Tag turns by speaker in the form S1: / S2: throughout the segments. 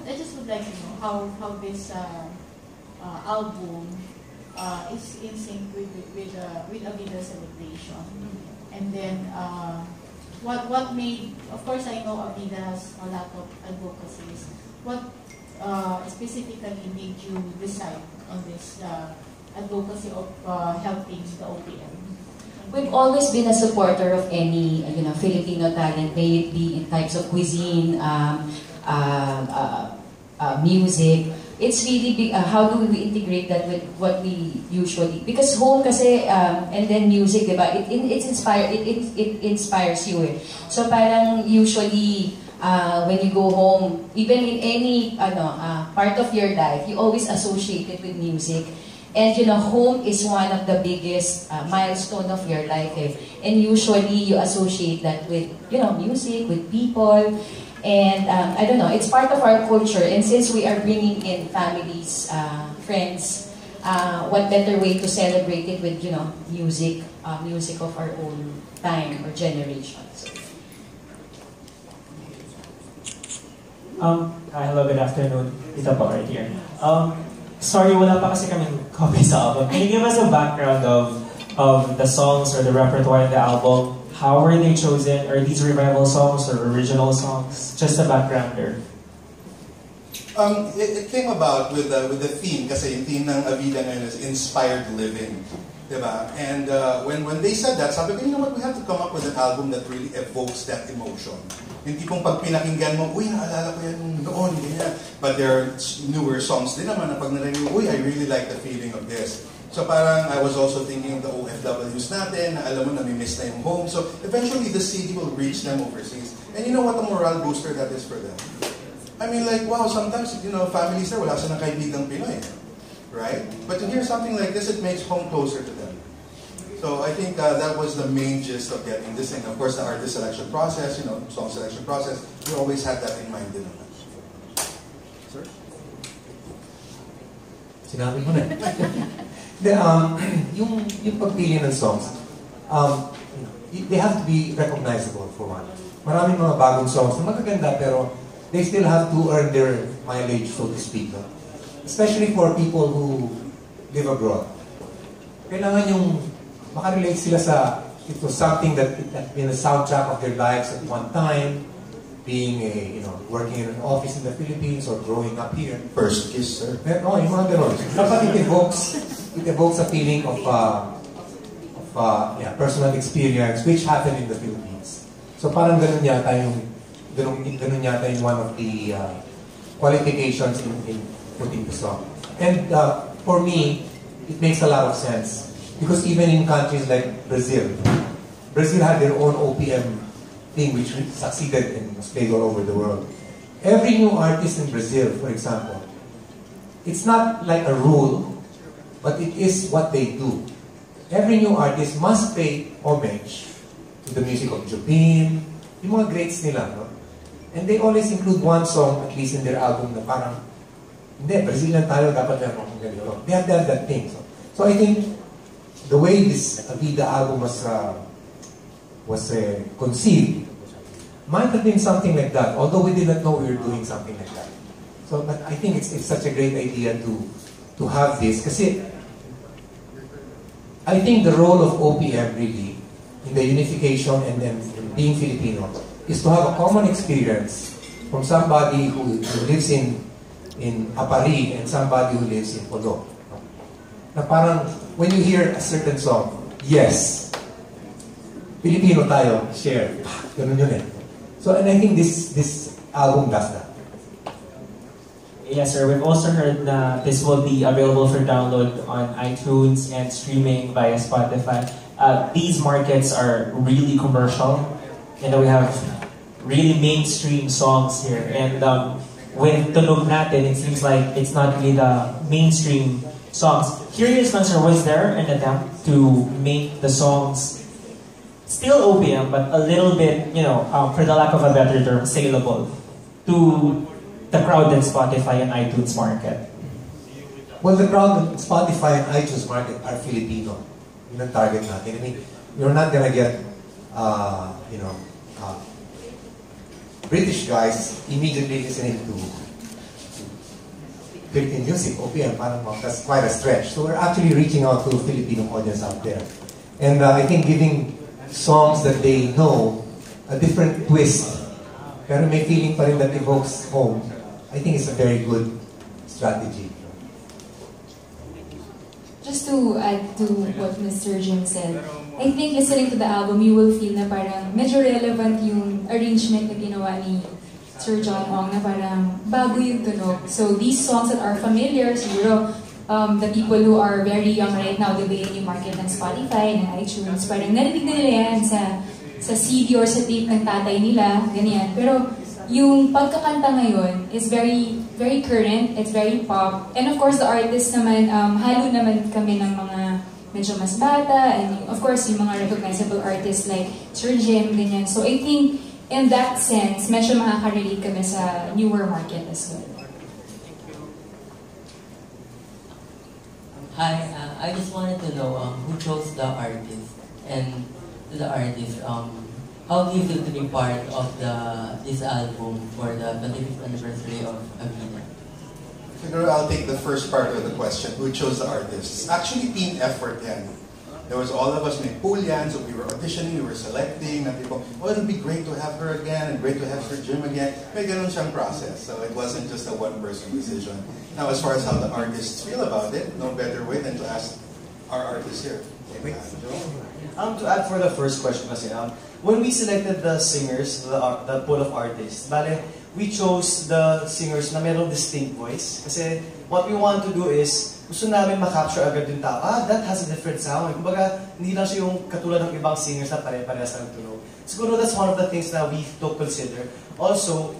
S1: I just would like to know how this album is in sync with Avida celebration, and then what made, of course I know Avida has a lot of advocacies. What specifically made you decide on this advocacy of helping the OPM?
S2: We've always been a supporter of any, Filipino talent, may it be in types of cuisine, music. It's really big. How do we integrate that with what we usually? Because home, kasi, and then music, diba? It inspires you. Eh. So parang usually when you go home, even in any part of your life, you always associate it with music. And home is one of the biggest milestone of your life. Eh. And usually you associate that with music, with people. And I don't know, it's part of our culture. And since we are bringing in families, friends, what better way to celebrate it with music, music of our own time or generations.
S3: Hello, good afternoon. Ito po right here. Sorry, wala pa kasi kaming copy sa album. Can you give us a background of the songs or the repertoire of the album? How were they chosen? Are these revival songs or original songs? Just a background there.
S4: It came about with the theme, kasi yung theme ng Avida ngayon is inspired living, diba? And when they said that, sabi ko, you know what, we have to come up with an album that really evokes that emotion. Yung tipong pag pinakinggan mo, uy, naalala ko yan noon, ganyan. But there are newer songs din naman na pag narinig mo, uy, I really like the feeling of this. So parang I was also thinking of the OFWs natin, na alam mo, nami-miss na yung home. So eventually the CD will reach them overseas. And you know what a morale booster that is for them? I mean, like, wow, sometimes, families there, wala silang kaibigang Pinoy. Right? But to hear something like this, it makes home closer to them. So I think that was the main gist of getting this thing. Of course, the artist selection process, song selection process, we always had that in mind din naman. Sir?
S5: Sinabi mo na. yung pagpili ng songs, they have to be recognizable for one. Maraming mga bagong songs na magaganda pero they still have to earn their mileage, so to speak. No? Especially for people who live abroad. Kailangan yung makarelate sila sa it was something that been a soundtrack of their lives at one time, being working in an office in the Philippines or growing up here.
S4: First kiss, sir.
S5: No, yung mga ganon. Dapat it evokes a feeling of personal experience which happened in the Philippines. So parang ganun yata yung one of the qualifications in putting the song. And for me, it makes a lot of sense. Because even in countries like Brazil had their own OPM thing which succeeded and was played all over the world. Every new artist in Brazil, for example, it's not like a rule, but it is what they do. Every new artist must pay homage to the music of Jobim, yung mga greats nila, no? And they always include one song, at least in their album, na parang, hindi, Brazilian tayo, dapat meron akong ganito. They have that thing. So I think, the way this Avida album was conceived might have been something like that, although we did not know we were doing something like that. So, but I think it's such a great idea to have this, kasi I think the role of OPM really in the unification and then being Filipino is to have a common experience from somebody who lives in Apari and somebody who lives in Polo. Na parang, when you hear a certain song, yes, Filipino tayo, share. Ganun yun eh. So, and I think this album does that.
S3: Yes, sir. We've also heard that this will be available for download on iTunes and streaming via Spotify. These markets are really commercial. We have really mainstream songs here. And with Tunog Natin, it seems like it's not really the mainstream songs. Curious lang, sir, was there an attempt to make the songs still OPM, but a little bit, for the lack of a better term, saleable to the crowded Spotify and iTunes market?
S5: Well, the crowded Spotify and iTunes market are Filipino. Yun ang target natin. I mean, you're not gonna get, British guys immediately listening Philippine music, OPM, parang that's quite a stretch. So we're actually reaching out to Filipino audience out there. And I think giving songs that they know a different twist, pero may feeling pa rin that evokes home, I think it's a very good strategy.
S6: Just to add to what Mr. Jim said, I think listening to the album, you will feel na parang medyo relevant yung arrangement na ginawa ni Sir John Ong, na parang bago yung tunog. So these songs that are familiar, siguro, the people who are very young right now, the way yung market ng Spotify, ng iTunes, parang narinig na nila yan sa CD or sa tape ng tatay nila, ganyan. Pero yung pagkakanta ngayon is very very current, it's very pop. And of course, the artists naman, halo naman kami ng mga medyo mas bata, and of course, yung mga recognizable artists like Sir Jim, ganyan. So I think, in that sense, medyo makaka-relate kami sa newer market as well.
S7: Hi, I just wanted to know who chose the artist, and to the artist, how do you feel to be part of this album for the 25th anniversary of Avida?
S4: Siguro I'll take the first part of the question, who chose the artists. Actually, team effort yan. There was all of us, may pool yan, so we were auditioning, we were selecting, and people, oh, it'll be great to have her again, and great to have Sir Jim again. May ganun siyang process, so it wasn't just a one-person decision. Now, as far as how the artists feel about it, no better way than to ask our artists here.
S8: To add for the first question kasi, when we selected the singers, the pool of artists, bale, we chose the singers na merong distinct voice. Kasi what we want to do is, gusto namin makapture agad yung tao. That has a different sound. Kumbaga, hindi lang siya yung katulad ng ibang singers na pare-parehas ng tunog. Siguro that's one of the things na we to consider. Also,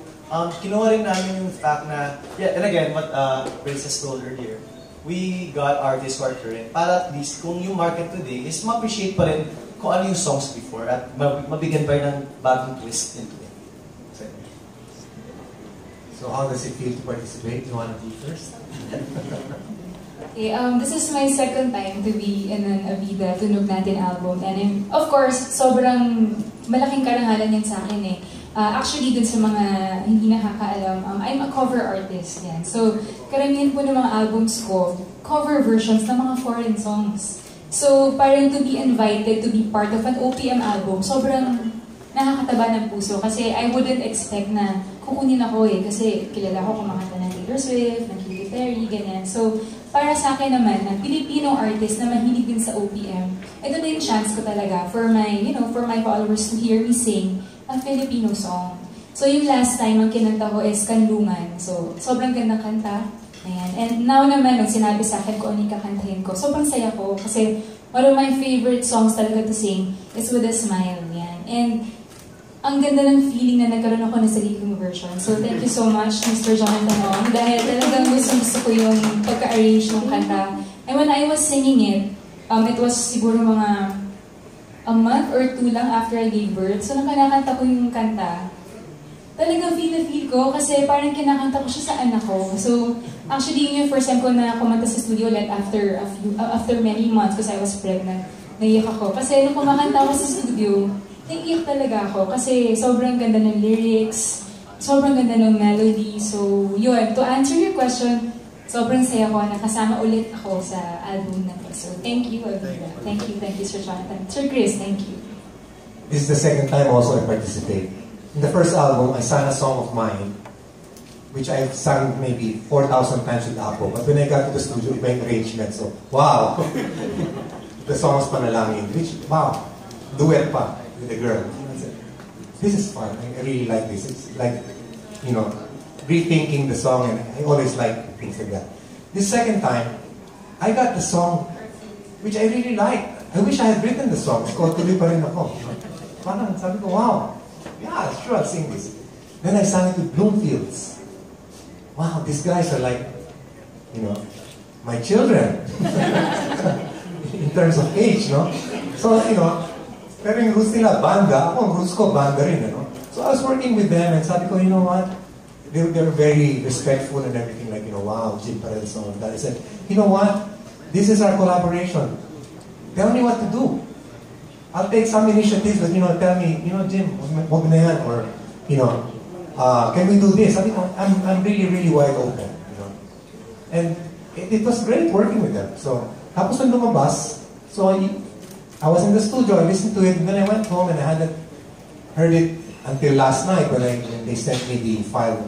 S8: kinuha rin namin yung fact na, yeah, and again, what Princess told earlier, we got artists who are current para at least kung yung market today is ma-appreciate pa rin kung ano yung songs before at mabigyan pa rin ng bagong twist into it.
S5: So how does it feel to participate? You want to be first?
S6: Okay, this is my second time to be in an Avida Tunog Natin album, and of course, sobrang malaking karangalan yan sa akin eh. Actually, dun sa mga hindi nakakaalam, I'm a cover artist yan. So, karamihan po ng mga albums ko, cover versions ng mga foreign songs. So, parang to be invited to be part of an OPM album, sobrang nakakataba ng puso kasi I wouldn't expect na kukunin ako eh, kasi kilala ko kumakanta ng Taylor Swift, ng Katy Perry, ganyan. So, para sa akin naman, na Filipino artist na mahilig din sa OPM, ito na yung chance ko talaga for my, for my followers to hear me sing a Filipino song. So, yung last time ang kinanta ko is Kanlungan. So, sobrang gandang kanta. Ayan. And now naman, nung sinabi sa akin ko ano yung kakantahin ko, sobrang saya ko kasi one of my favorite songs talaga to sing is With a Smile. Yan. And ang ganda ng feeling na nagkaroon ako ng sarili kong version. So, thank you so much, Mr. Jonathan Ong, dahil talagang gusto ko yung pagka-arrange ng kanta. And when I was singing it, it was siguro mga a month or 2 lang after I gave birth. So, nung kinakanta ko yung kanta, talagang feel na feel ko kasi parang kinakanta ko siya sa anak ko. So, actually, yun yung first time ko na kumanta sa studio ulit after many months because I was pregnant. Naiyak ako. Kasi nung kumakanta ako sa studio, naiyak talaga ako kasi sobrang ganda ng lyrics, sobrang ganda ng melody. So, yun. To answer your question, sobrang saya ko na kasama ulit ako sa album na to. So, thank you, Avida. Thank you, Sir Jonathan. Sir Chris, thank you.
S5: This is the second time also I participate. In the first album, I sang a song of mine, which I've sung maybe 4,000 times with Apo. But when I got to the studio, iba yung arrangement. So, wow! The song was Panalangin, which, wow, duet pa with a girl. I said, this is fun. I really like this. It's like, rethinking the song, and I always like things like that. This second time, I got the song, which I really liked. I wish I had written the song. It's called Tuloy Pa Rin Ako. Parang sabi ko, wow. Yeah, sure, I'll sing this. Then I sang it with Bloomfields. Wow, these guys are like, my children. In terms of age, no? So, pero yung roots nila, banda. Ako, ang roots ko, banda rin, So I was working with them and sabi ko, you know what? They were very respectful and everything, like, wow, Jim Parel song and that. I said, you know what? This is our collaboration. Tell me what to do. I'll take some initiatives, but tell me, Jim, wag na yan, or can we do this? I mean, I'm really, really wide open. And it was great working with them. So, tapos nung lumabas, so I was in the studio, I listened to it, and then I went home and I hadn't heard it until last night when they sent me the file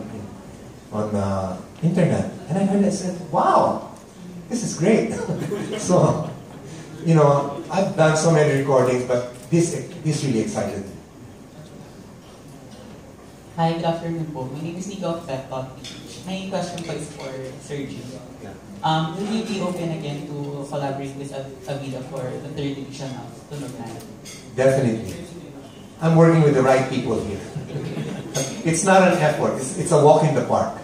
S5: on the internet. And I heard it and said, wow, this is great. So, you know, I've done so many recordings, but this really excited me.
S9: Hi, good afternoon po. My name is Nico of Pep Talk. My question po is for Sergio. Will you be open again to collaborate with Avida for the third edition of Tunog Natin? Definitely.
S5: I'm working with the right people here. It's not an effort, it's a walk in the park.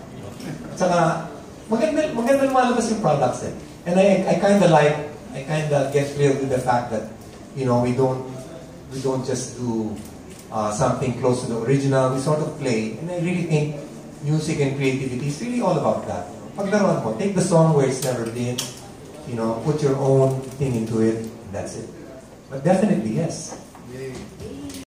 S5: Tsaka, maganda lumalabas yung products eh. And I kinda get thrilled with the fact that, you know, we don't just do something close to the original, we sort of play. And I really think music and creativity is really all about that. Paglaruan mo, take the song where it's never been, you know, put your own thing into it, and that's it. But definitely, yes.